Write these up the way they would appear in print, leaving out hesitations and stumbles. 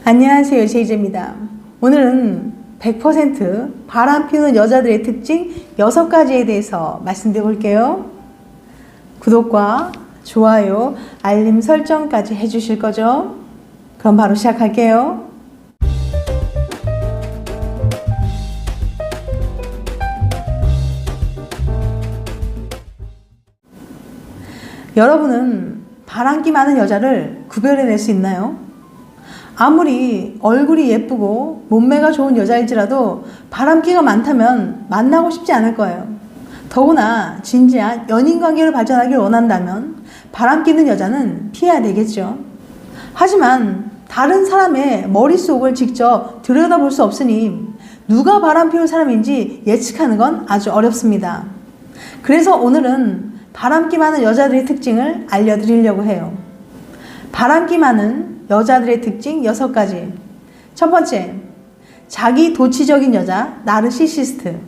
안녕하세요, 제이제입니다. 오늘은 100% 바람 피우는 여자들의 특징 6가지에 대해서 말씀드려 볼게요. 구독과 좋아요, 알림 설정까지 해주실 거죠? 그럼 바로 시작할게요. 여러분은 바람기 많은 여자를 구별해낼 수 있나요? 아무리 얼굴이 예쁘고 몸매가 좋은 여자일지라도 바람기가 많다면 만나고 싶지 않을 거예요. 더구나 진지한 연인관계로 발전하길 원한다면 바람기는 여자는 피해야 되겠죠. 하지만 다른 사람의 머릿속을 직접 들여다볼 수 없으니 누가 바람 피울 사람인지 예측하는 건 아주 어렵습니다. 그래서 오늘은 바람기 많은 여자들의 특징을 알려드리려고 해요. 바람기 많은 여자들의 특징 6가지. 첫 번째, 자기 도취적인 여자, 나르시시스트.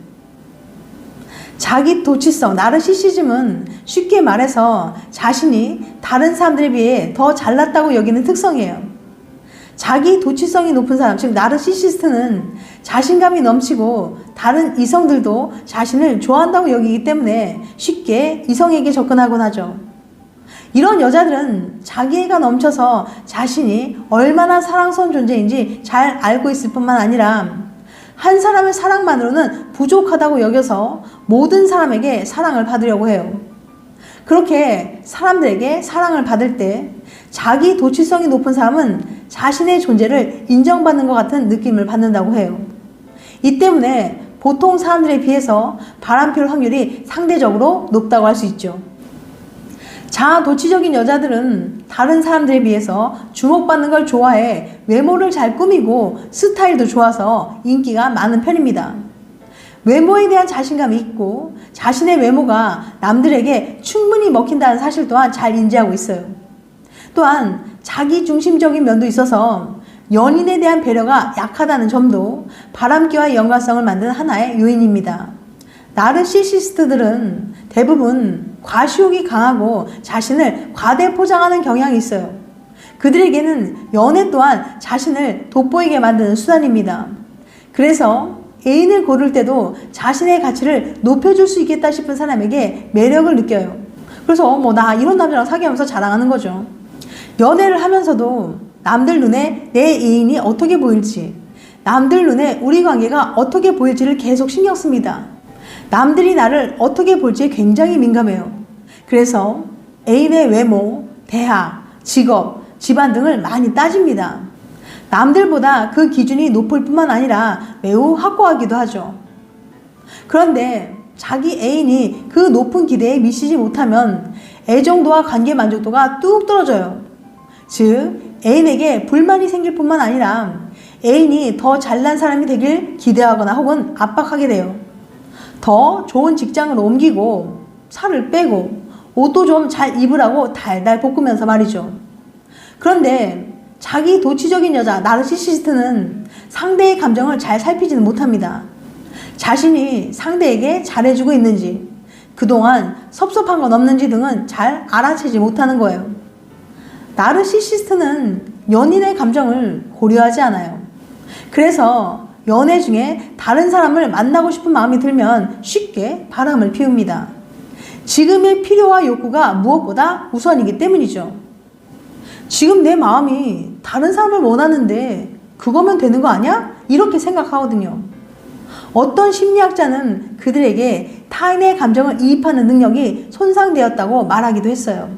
자기 도취성, 나르시시즘은 쉽게 말해서 자신이 다른 사람들에 비해 더 잘났다고 여기는 특성이에요. 자기 도취성이 높은 사람, 즉 나르시시스트는 자신감이 넘치고 다른 이성들도 자신을 좋아한다고 여기기 때문에 쉽게 이성에게 접근하곤 하죠. 이런 여자들은 자기애가 넘쳐서 자신이 얼마나 사랑스러운 존재인지 잘 알고 있을 뿐만 아니라 한 사람의 사랑만으로는 부족하다고 여겨서 모든 사람에게 사랑을 받으려고 해요. 그렇게 사람들에게 사랑을 받을 때 자기 도취성이 높은 사람은 자신의 존재를 인정받는 것 같은 느낌을 받는다고 해요. 이 때문에 보통 사람들에 비해서 바람 피울 확률이 상대적으로 높다고 할 수 있죠. 자아도취적인 여자들은 다른 사람들에 비해서 주목받는 걸 좋아해 외모를 잘 꾸미고 스타일도 좋아서 인기가 많은 편입니다. 외모에 대한 자신감이 있고 자신의 외모가 남들에게 충분히 먹힌다는 사실 또한 잘 인지하고 있어요. 또한 자기중심적인 면도 있어서 연인에 대한 배려가 약하다는 점도 바람기와의 연관성을 만드는 하나의 요인입니다. 나르시시스트들은 대부분 과시욕이 강하고 자신을 과대 포장하는 경향이 있어요. 그들에게는 연애 또한 자신을 돋보이게 만드는 수단입니다. 그래서 애인을 고를 때도 자신의 가치를 높여줄 수 있겠다 싶은 사람에게 매력을 느껴요. 그래서 나 이런 남자랑 사귀면서 자랑하는 거죠. 연애를 하면서도 남들 눈에 내 애인이 어떻게 보일지, 남들 눈에 우리 관계가 어떻게 보일지를 계속 신경 씁니다. 남들이 나를 어떻게 볼지에 굉장히 민감해요. 그래서 애인의 외모, 대학, 직업, 집안 등을 많이 따집니다. 남들보다 그 기준이 높을 뿐만 아니라 매우 확고하기도 하죠. 그런데 자기 애인이 그 높은 기대에 미치지 못하면 애정도와 관계 만족도가 뚝 떨어져요. 즉, 애인에게 불만이 생길 뿐만 아니라 애인이 더 잘난 사람이 되길 기대하거나 혹은 압박하게 돼요. 더 좋은 직장으로 옮기고 살을 빼고 옷도 좀 잘 입으라고 달달 볶으면서 말이죠. 그런데 자기 도취적인 여자 나르시시스트는 상대의 감정을 잘 살피지는 못합니다. 자신이 상대에게 잘해주고 있는지, 그동안 섭섭한 건 없는지 등은 잘 알아채지 못하는 거예요. 나르시시스트는 연인의 감정을 고려하지 않아요. 그래서 연애 중에 다른 사람을 만나고 싶은 마음이 들면 쉽게 바람을 피웁니다. 지금의 필요와 욕구가 무엇보다 우선이기 때문이죠. 지금 내 마음이 다른 사람을 원하는데 그거면 되는 거 아니야? 이렇게 생각하거든요. 어떤 심리학자는 그들에게 타인의 감정을 이입하는 능력이 손상되었다고 말하기도 했어요.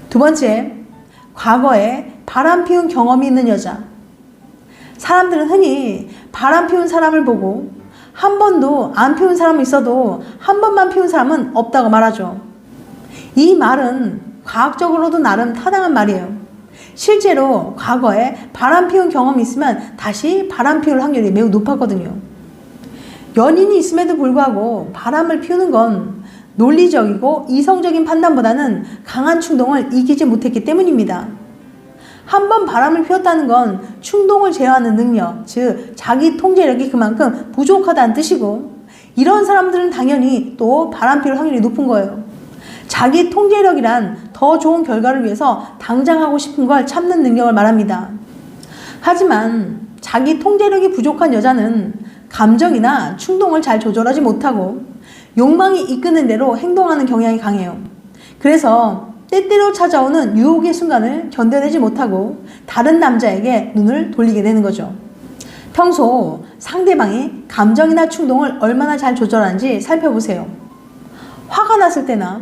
두 번째, 과거에 바람 피운 경험이 있는 여자. 사람들은 흔히 바람 피운 사람을 보고 한 번도 안 피운 사람은 있어도 한 번만 피운 사람은 없다고 말하죠. 이 말은 과학적으로도 나름 타당한 말이에요. 실제로 과거에 바람 피운 경험이 있으면 다시 바람 피울 확률이 매우 높았거든요. 연인이 있음에도 불구하고 바람을 피우는 건 논리적이고 이성적인 판단보다는 강한 충동을 이기지 못했기 때문입니다. 한 번 바람을 피웠다는 건 충동을 제어하는 능력, 즉 자기 통제력이 그만큼 부족하다는 뜻이고, 이런 사람들은 당연히 또 바람 피울 확률이 높은 거예요. 자기 통제력이란 더 좋은 결과를 위해서 당장 하고 싶은 걸 참는 능력을 말합니다. 하지만 자기 통제력이 부족한 여자는 감정이나 충동을 잘 조절하지 못하고 욕망이 이끄는 대로 행동하는 경향이 강해요. 그래서 때때로 찾아오는 유혹의 순간을 견뎌내지 못하고 다른 남자에게 눈을 돌리게 되는 거죠. 평소 상대방이 감정이나 충동을 얼마나 잘 조절하는지 살펴보세요. 화가 났을 때나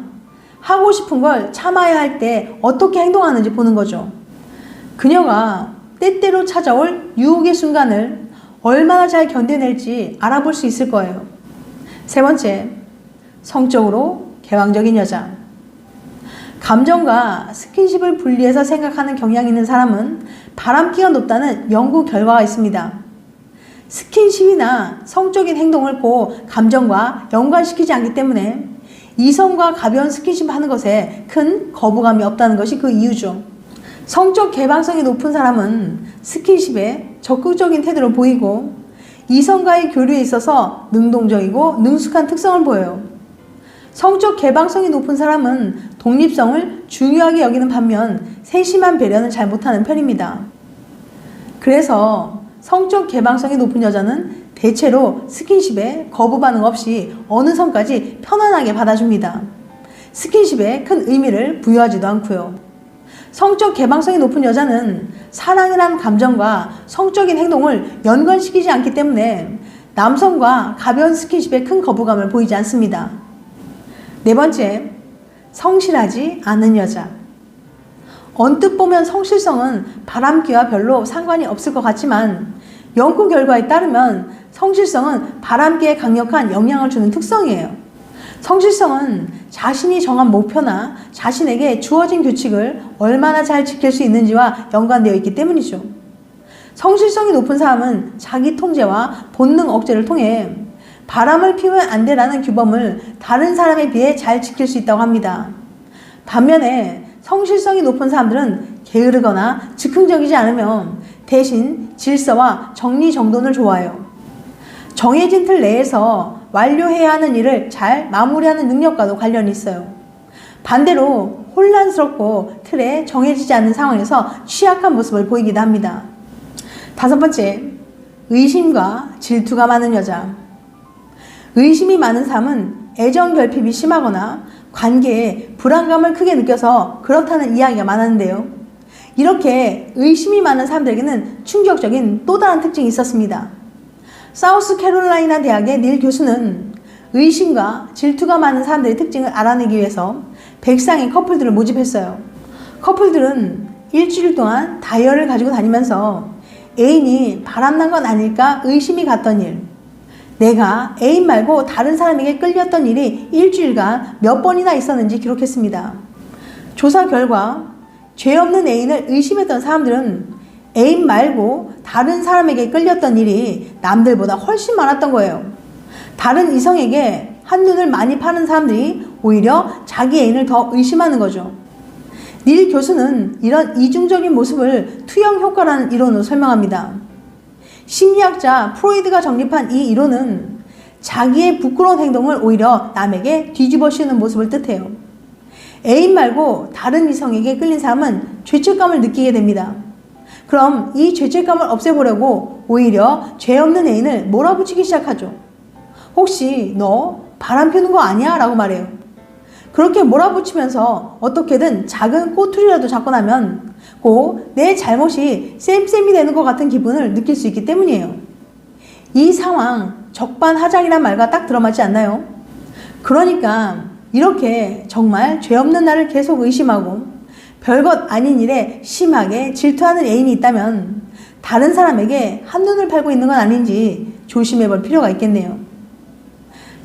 하고 싶은 걸 참아야 할 때 어떻게 행동하는지 보는 거죠. 그녀가 때때로 찾아올 유혹의 순간을 얼마나 잘 견뎌낼지 알아볼 수 있을 거예요. 세 번째, 성적으로 개방적인 여자. 감정과 스킨십을 분리해서 생각하는 경향이 있는 사람은 바람기가 높다는 연구 결과가 있습니다. 스킨십이나 성적인 행동을 꼭 감정과 연관시키지 않기 때문에 이성과 가벼운 스킨십 하는 것에 큰 거부감이 없다는 것이 그 이유죠. 성적 개방성이 높은 사람은 스킨십에 적극적인 태도를 보이고 이성과의 교류에 있어서 능동적이고 능숙한 특성을 보여요. 성적 개방성이 높은 사람은 독립성을 중요하게 여기는 반면 세심한 배려는 잘 못하는 편입니다. 그래서 성적 개방성이 높은 여자는 대체로 스킨십에 거부 반응 없이 어느 선까지 편안하게 받아줍니다. 스킨십에 큰 의미를 부여하지도 않고요. 성적 개방성이 높은 여자는 사랑이라는 감정과 성적인 행동을 연관시키지 않기 때문에 남성과 가벼운 스킨십에 큰 거부감을 보이지 않습니다. 네 번째, 성실하지 않은 여자. 언뜻 보면 성실성은 바람기와 별로 상관이 없을 것 같지만 연구 결과에 따르면 성실성은 바람기에 강력한 영향을 주는 특성이에요. 성실성은 자신이 정한 목표나 자신에게 주어진 규칙을 얼마나 잘 지킬 수 있는지와 연관되어 있기 때문이죠. 성실성이 높은 사람은 자기 통제와 본능 억제를 통해 바람을 피우면 안 되라는 규범을 다른 사람에 비해 잘 지킬 수 있다고 합니다. 반면에 성실성이 높은 사람들은 게으르거나 즉흥적이지 않으며 대신 질서와 정리정돈을 좋아해요. 정해진 틀 내에서 완료해야 하는 일을 잘 마무리하는 능력과도 관련이 있어요. 반대로 혼란스럽고 틀에 정해지지 않는 상황에서 취약한 모습을 보이기도 합니다. 다섯 번째, 의심과 질투가 많은 여자. 의심이 많은 사람은 애정 결핍이 심하거나 관계에 불안감을 크게 느껴서 그렇다는 이야기가 많았는데요. 이렇게 의심이 많은 사람들에게는 충격적인 또 다른 특징이 있었습니다. 사우스캐롤라이나 대학의 닐 교수는 의심과 질투가 많은 사람들의 특징을 알아내기 위해서 100쌍의 커플들을 모집했어요. 커플들은 일주일 동안 다이어리를 가지고 다니면서 애인이 바람난 건 아닐까 의심이 갔던 일, 내가 애인 말고 다른 사람에게 끌렸던 일이 일주일간 몇 번이나 있었는지 기록했습니다. 조사 결과 죄 없는 애인을 의심했던 사람들은 애인 말고 다른 사람에게 끌렸던 일이 남들보다 훨씬 많았던 거예요. 다른 이성에게 한눈을 많이 파는 사람들이 오히려 자기 애인을 더 의심하는 거죠. 닐 교수는 이런 이중적인 모습을 투영 효과라는 이론으로 설명합니다. 심리학자 프로이드가 정립한 이 이론은 자기의 부끄러운 행동을 오히려 남에게 뒤집어 씌우는 모습을 뜻해요. 애인 말고 다른 이성에게 끌린 사람은 죄책감을 느끼게 됩니다. 그럼 이 죄책감을 없애보려고 오히려 죄 없는 애인을 몰아붙이기 시작하죠. 혹시 너 바람 피우는 거 아니야? 라고 말해요. 그렇게 몰아붙이면서 어떻게든 작은 꼬투리라도 잡고 나면 꼭 내 잘못이 쌤쌤이 되는 것 같은 기분을 느낄 수 있기 때문이에요. 이 상황 적반하장이란 말과 딱 들어맞지 않나요? 그러니까 이렇게 정말 죄 없는 나를 계속 의심하고 별것 아닌 일에 심하게 질투하는 애인이 있다면 다른 사람에게 한눈을 팔고 있는 건 아닌지 조심해 볼 필요가 있겠네요.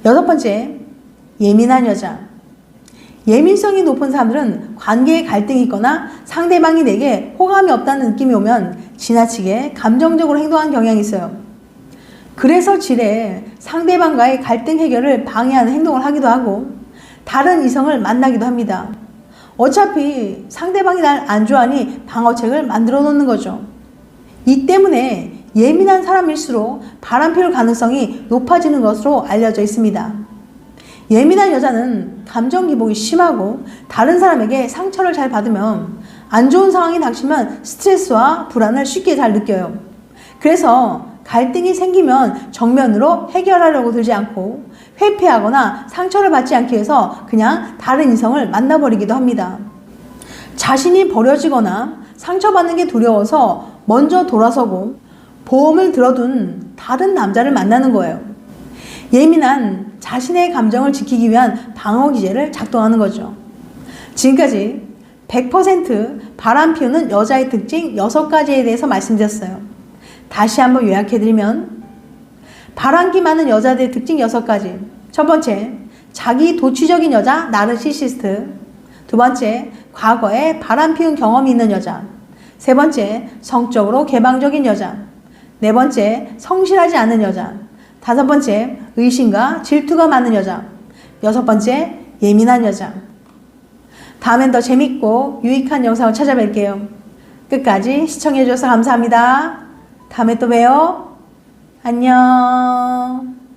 여섯 번째, 예민한 여자. 예민성이 높은 사람들은 관계에 갈등이 있거나 상대방이 내게 호감이 없다는 느낌이 오면 지나치게 감정적으로 행동하는 경향이 있어요. 그래서 지레 상대방과의 갈등 해결을 방해하는 행동을 하기도 하고 다른 이성을 만나기도 합니다. 어차피 상대방이 날 안 좋아하니 방어책을 만들어 놓는 거죠. 이 때문에 예민한 사람일수록 바람피울 가능성이 높아지는 것으로 알려져 있습니다. 예민한 여자는 감정 기복이 심하고 다른 사람에게 상처를 잘 받으면 안 좋은 상황이 닥치면 스트레스와 불안을 쉽게 잘 느껴요. 그래서 갈등이 생기면 정면으로 해결하려고 들지 않고 회피하거나 상처를 받지 않기 위해서 그냥 다른 이성을 만나버리기도 합니다. 자신이 버려지거나 상처받는 게 두려워서 먼저 돌아서고 보험을 들어둔 다른 남자를 만나는 거예요. 예민한 자신의 감정을 지키기 위한 방어 기제를 작동하는 거죠. 지금까지 100% 바람 피우는 여자의 특징 6가지에 대해서 말씀드렸어요. 다시 한번 요약해드리면 바람기 많은 여자들의 특징 6가지. 첫 번째, 자기 도취적인 여자, 나르시시스트. 두 번째, 과거에 바람 피운 경험이 있는 여자. 세 번째, 성적으로 개방적인 여자. 네 번째, 성실하지 않은 여자. 다섯 번째, 의심과 질투가 많은 여자. 여섯 번째, 예민한 여자. 다음엔 더 재밌고 유익한 영상을 찾아뵐게요. 끝까지 시청해주셔서 감사합니다. 다음에 또 봬요. 안녕.